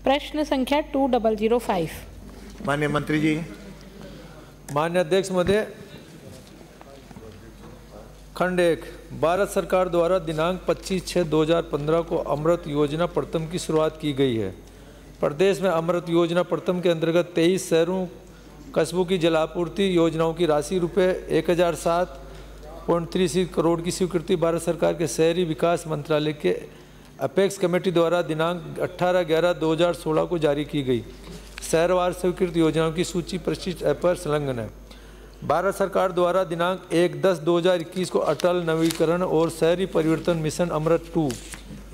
प्रश्न संख्या 2005। माननीय मंत्री जी। माननीय अध्यक्ष महोदय, खंड 1, भारत सरकार द्वारा दिनांक 25/6/2015 को अमृत योजना प्रथम की शुरुआत की गई है। प्रदेश में अमृत योजना प्रथम के अंतर्गत 23 शहरों कस्बों की जलापूर्ति योजनाओं की राशि रुपये 1007.36 करोड़ की स्वीकृति भारत सरकार के शहरी विकास मंत्रालय के अपेक्स कमेटी द्वारा दिनांक 18/11/2016 को जारी की गई। शहरवार स्वीकृत योजनाओं की सूची परिशिष्ट ऐप पर संलग्न है। भारत सरकार द्वारा दिनांक 1/10/2021 को अटल नवीकरण और शहरी परिवर्तन मिशन अमृत 2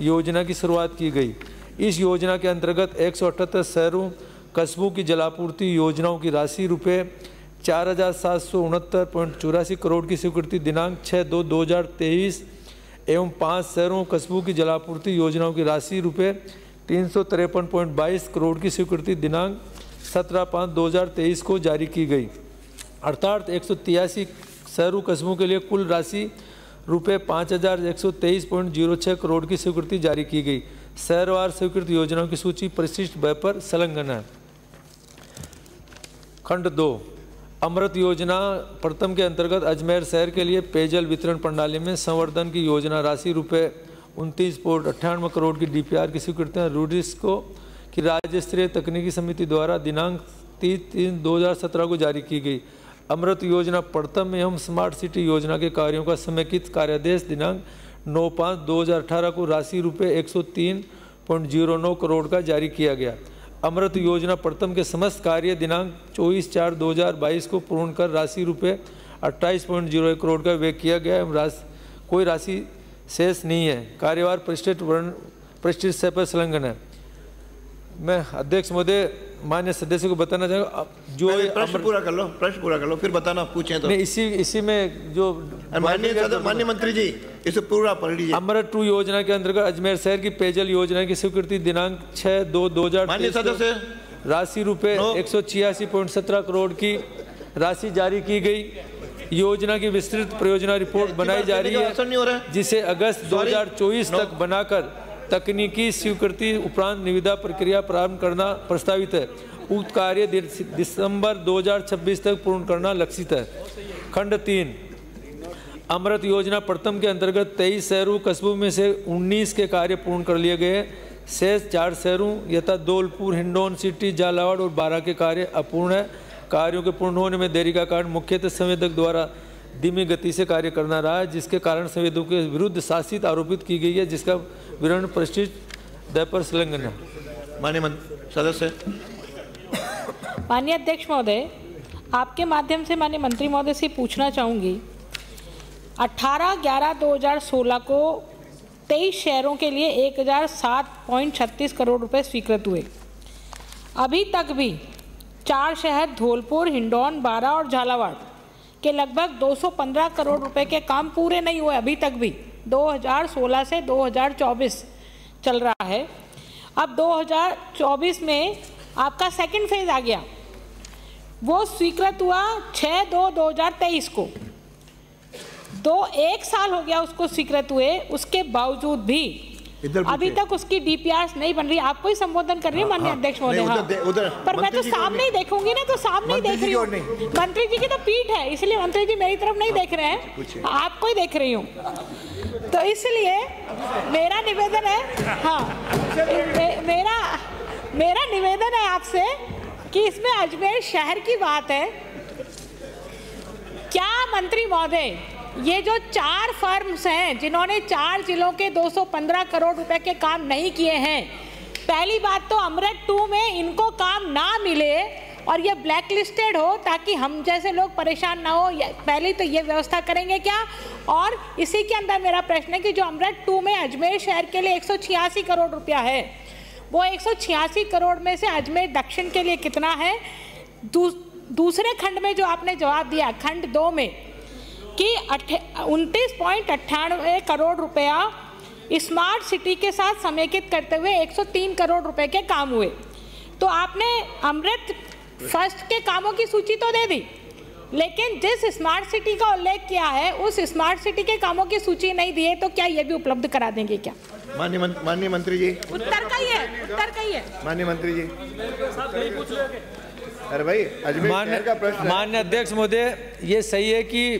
योजना की शुरुआत की गई। इस योजना के अंतर्गत 178 शहरों कस्बों की जलापूर्ति योजनाओं की राशि रुपये 4769.84 करोड़ की स्वीकृति दिनांक 6/2/2023 एवं 5 शहरों कस्बों की जलापूर्ति योजनाओं की राशि रुपये 353.22 करोड़ की स्वीकृति दिनांक 17/5/2023 को जारी की गई। अर्थात 183 शहरों कस्बों के लिए कुल राशि रुपये 5123.06 करोड़ की स्वीकृति जारी की गई। शहरवार स्वीकृत योजनाओं की सूची परिशिष्ट वेब पर संलग्न है। खंड 2, अमृत योजना प्रथम के अंतर्गत अजमेर शहर के लिए पेयजल वितरण प्रणाली में संवर्धन की योजना राशि रुपये 29.98 करोड़ की डीपीआर की स्वीकृति रूडिस्को की राज्य स्तरीय तकनीकी समिति द्वारा दिनांक 30/3/2017 को जारी की गई। अमृत योजना प्रथम एवं स्मार्ट सिटी योजना के कार्यों का समेकित कार्यादेश दिनांक 9/5/2018 को राशि रुपये 103.09 करोड़ का जारी किया गया। अमृत योजना प्रथम के समस्त कार्य दिनांक 24/4/2022 को पूर्ण कर राशि रुपये 28.01 करोड़ का व्यय किया गया एवं कोई राशि शेष नहीं है। कार्यवार परिशिष्ट से पर संलग्न है। मैं अध्यक्ष महोदय मान्य सदस्य को बताना चाहूँगा जो प्रश्न पूरा कर लो फिर बताना पूछें तो। नहीं, इसी में जो माननीय मंत्री जी इसे पूरा पढ़ लीजिए। अमृत 2 योजना के अंतर्गत अजमेर शहर की पेयजल योजना की स्वीकृति दिनांक 6/2/2023 राशि रुपये 186.17 करोड़ की राशि जारी की गई। योजना की विस्तृत परियोजना रिपोर्ट बनाई जा रही है जिसे अगस्त 2024 तक बनाकर तकनीकी स्वीकृति उपरांत निविदा प्रक्रिया प्रारंभ करना प्रस्तावित है। उक्त कार्य दिसंबर 2026 तक पूर्ण करना लक्षित है। खंड 3, अमृत योजना प्रथम के अंतर्गत 23 शहरों कस्बों में से 19 के कार्य पूर्ण कर लिए गए। शेष 4 शहरों यथा धौलपुर, हिंडौन सिटी, झालावाड़ और बारा के कार्य अपूर्ण है। कार्यों के पूर्ण होने में देरी का कारण मुख्यतः संवेदक द्वारा धीमी गति से कार्य करना रहा है, जिसके कारण संवेदकों के विरुद्ध शासित आरोपित की गई है, जिसका विवरण परिशिष्ट दय पर संलग्न है। माननीय सदस्य। माननीय अध्यक्ष महोदय, आपके माध्यम से माननीय मंत्री महोदय से पूछना चाहूँगी 18/11/2016 को 23 शहरों के लिए 1007.36 करोड़ रुपए स्वीकृत हुए। अभी तक भी 4 शहर धौलपुर, हिंडौन, बारा और झालावाड़ के लगभग 215 करोड़ रुपए के काम पूरे नहीं हुए। अभी तक भी 2016 से 2024 चल रहा है। अब 2024 में आपका सेकंड फेज आ गया, वो स्वीकृत हुआ 6/2/2023 को। 1 साल हो गया उसको स्वीकृत हुए, उसके बावजूद भी अभी तक उसकी डीपीआर नहीं बन रही। आपको ही संबोधन कर रही है माननीय अध्यक्ष महोदय। पर मैं तो सामने ही देखूंगी ना, तो सामने ही देख रही हूँ। मंत्री जी की तो पीठ है, इसलिए मंत्री जी मेरी तरफ नहीं देख रहे हैं, आपको ही देख रही हूँ। तो इसलिए मेरा निवेदन है, मेरा निवेदन है आपसे कि इसमें अजमेर शहर की बात है। क्या मंत्री महोदय, ये जो 4 फर्म्स हैं जिन्होंने 4 जिलों के 215 करोड़ रुपए के काम नहीं किए हैं, पहली बात तो अमृत 2 में इनको काम ना मिले और ये ब्लैक लिस्टेड हो ताकि हम जैसे लोग परेशान ना हो, पहले तो ये व्यवस्था करेंगे क्या? और इसी के अंदर मेरा प्रश्न है कि जो अमृत 2 में अजमेर शहर के लिए 186 करोड़ रुपया है, वो 186 करोड़ में से अजमेर दक्षिण के लिए कितना है? दूसरे खंड में जो आपने जवाब दिया खंड 2 में कि 29.98 करोड़ रुपया स्मार्ट सिटी के साथ समेकित करते हुए 103 करोड़ रुपए के काम हुए, तो आपने अमृत फर्स्ट के कामों की सूची तो दे दी, लेकिन जिस स्मार्ट सिटी का उल्लेख किया है उस स्मार्ट सिटी के कामों की सूची नहीं दी है, तो क्या ये भी उपलब्ध करा देंगे क्या? माननीय मंत्री जी, उत्तर का ही है। माननीय मंत्री जी, अरे भाई अजमेर शहर का प्रश्न। माननीय अध्यक्ष महोदय, ये सही है कि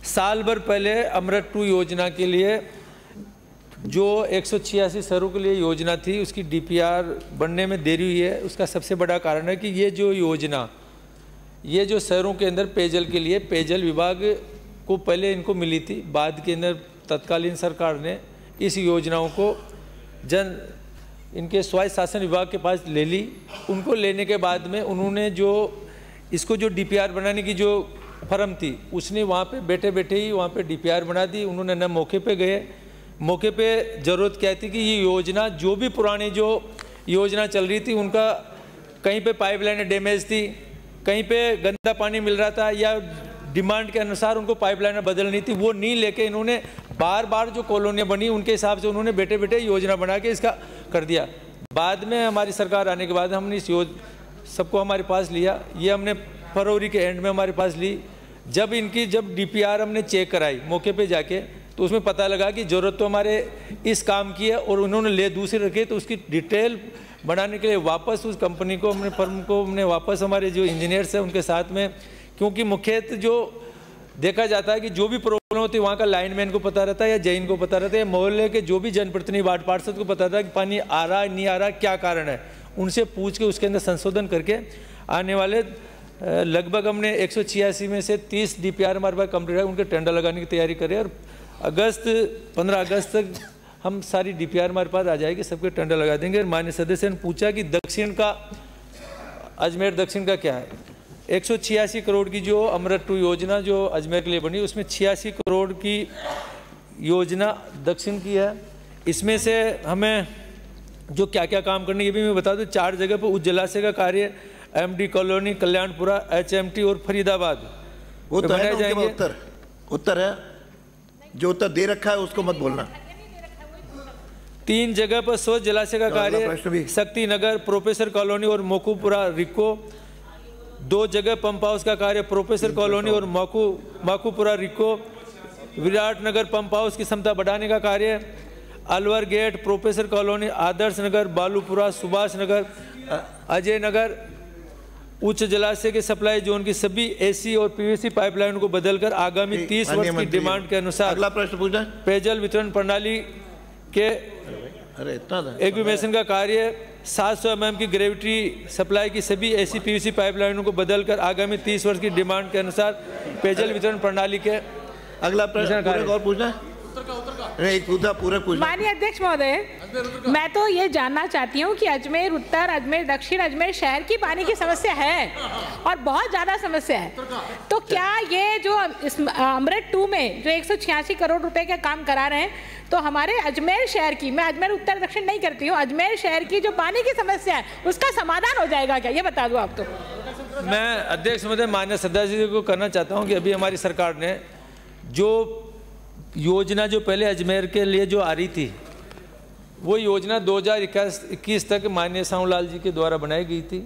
साल भर पहले अमृत 2 योजना के लिए जो 186 शहरों के लिए योजना थी, उसकी DPR बनने में देरी हुई है। उसका सबसे बड़ा कारण है कि ये जो योजना, ये जो शहरों के अंदर पेयजल के लिए पेयजल विभाग को पहले इनको मिली थी, बाद के अंदर तत्कालीन सरकार ने इस योजनाओं को इनके स्वायत्त शासन विभाग के पास ले ली। उनको लेने के बाद में उन्होंने जो इसको जो DPR बनाने की जो फर्म थी, उसने वहाँ पे बैठे बैठे ही वहाँ पे DPR बना दी। उन्होंने न मौके पे गए, मौके पे ज़रूरत क्या थी कि ये योजना जो भी पुरानी जो योजना चल रही थी, उनका कहीं पे पाइपलाइन डैमेज थी, कहीं पे गंदा पानी मिल रहा था, या डिमांड के अनुसार उनको पाइपलाइन बदलनी थी, वो नहीं लेके इन्होंने बार बार जो कॉलोनियाँ बनी उनके हिसाब से उन्होंने बैठे बैठे योजना बना के इसका कर दिया। बाद में हमारी सरकार आने के बाद हमने इस सबको हमारे पास लिया। ये हमने फरवरी के एंड में हमारे पास ली। जब DPR हमने चेक कराई मौके पे जाके, तो उसमें पता लगा कि ज़रूरत तो हमारे इस काम की है और उन्होंने ले दूसरे रखे, तो उसकी डिटेल बनाने के लिए वापस उस कंपनी को फर्म को हमने वापस हमारे जो इंजीनियर्स हैं उनके साथ में, क्योंकि मुख्यतः जो देखा जाता है कि जो भी प्रॉब्लम होती है वहाँ का लाइनमैन को पता रहता है, या जैन को पता रहता है, मोहल्ले के जो भी जनप्रतिनिधि वार्ड पार्षद को पता रहता है कि पानी आ रहा है नहीं आ रहा, क्या कारण है। उनसे पूछ के उसके अंदर संशोधन करके आने वाले लगभग हमने 186 में से 30 DPR हमारे पास कंप्लीट है, उनके टेंडर लगाने की तैयारी करें और 15 अगस्त तक हम सारी DPR हमारे पास आ जाएगी, सबके टेंडर लगा देंगे। माननीय सदस्य ने पूछा कि दक्षिण का, अजमेर दक्षिण का क्या है। 186 करोड़ की जो अमृत 2 योजना जो अजमेर के लिए बनी, उसमें 86 करोड़ की योजना दक्षिण की है। इसमें से हमें जो क्या क्या काम करने, ये भी मैं बता दूं। 4 जगह पर उस जलाशय का कार्य MD कॉलोनी, कल्याणपुरा, HMT और फरीदाबाद वो तो बनाए जाएंगे। उत्तर है, जो उत्तर दे रखा है उसको मत बोलना। 3 जगह पर स्वच्छ जलाशय का कार्य शक्ति नगर, प्रोफेसर कॉलोनी और मोकूपुरा रिको। 2 जगह पंप हाउस का कार्य प्रोफेसर कॉलोनी और माकूपुरा रिको। विराट नगर पंप हाउस की क्षमता बढ़ाने का कार्य Alwar gate, professor colony, Adarsh Nagar, Balupura, Subhash Nagar, Ajay Nagar. उच्च जलाशय के सप्लाई जोन की सभी AC और PVC पाइपलाइन को बदलकर आगामी 30 वर्ष की डिमांड के अनुसार अगला प्रश्न पूछना। पेयजल वितरण प्रणाली के एक्विमेशन का कार्य 700 mm की ग्रेविटी सप्लाई की सभी AC PVC पाइपलाइनों को बदलकर आगामी 30 वर्ष की डिमांड के अनुसार पेयजल वितरण प्रणाली के। अगला प्रश्न और पूछना नहीं, पूरा पूछना। माननीय अध्यक्ष महोदय, मैं तो ये जानना चाहती हूँ कि अजमेर उत्तर, अजमेर दक्षिण, अजमेर शहर की पानी की समस्या है और बहुत ज़्यादा समस्या है, तो क्या ये जो अमृत 2 में जो 186 करोड़ रुपए का काम करा रहे हैं, तो हमारे अजमेर शहर की, मैं अजमेर उत्तर दक्षिण नहीं करती हूँ, अजमेर शहर की जो पानी की समस्या है उसका समाधान हो जाएगा क्या, ये बता दो आप। तो मैं अध्यक्ष महोदय माननीय सदस्य जी को करना चाहता हूँ कि अभी हमारी सरकार ने जो योजना जो पहले अजमेर के लिए जो आ रही थी, वो योजना 2021 तक माननीय साहूलाल जी के द्वारा बनाई गई थी,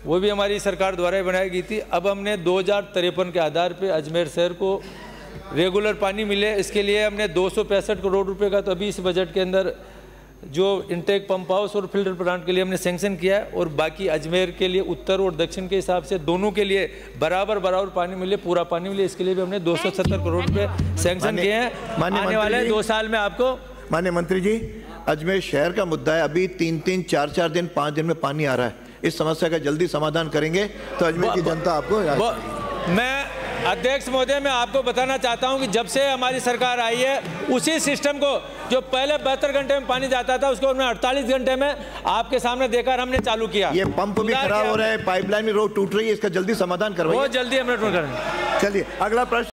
वो भी हमारी सरकार द्वारा ही बनाई गई थी। अब हमने 2053 के आधार पे अजमेर शहर को रेगुलर पानी मिले, इसके लिए हमने 265 करोड़ रुपए का तो अभी इस बजट के अंदर जो इंटेक पंप हाउस और फिल्टर प्लांट के लिए हमने सैंक्शन किया है, और बाकी अजमेर के लिए उत्तर और दक्षिण के हिसाब से दोनों के लिए बराबर पानी मिले, पूरा पानी मिले, इसके लिए भी हमने 270 करोड़ रुपए सैंक्शन किए हैं। आने वाले 2 साल में आपको। माननीय मंत्री जी, अजमेर शहर का मुद्दा है, अभी 3-3, 4-4 दिन, 5 दिन में पानी आ रहा है, इस समस्या का जल्दी समाधान करेंगे तो अजमेर की जनता आपको। मैं अध्यक्ष महोदय, मैं आपको बताना चाहता हूं कि जब से हमारी सरकार आई है, उसी सिस्टम को जो पहले 72 घंटे में पानी जाता था उसको हमने 48 घंटे में आपके सामने देकर हमने चालू किया। ये पंप भी खराब हो रहा है, पाइपलाइन भी रोड टूट रही है, इसका जल्दी समाधान करवाइए। बहुत जल्दी हम करेंगे। चलिए अगला प्रश्न।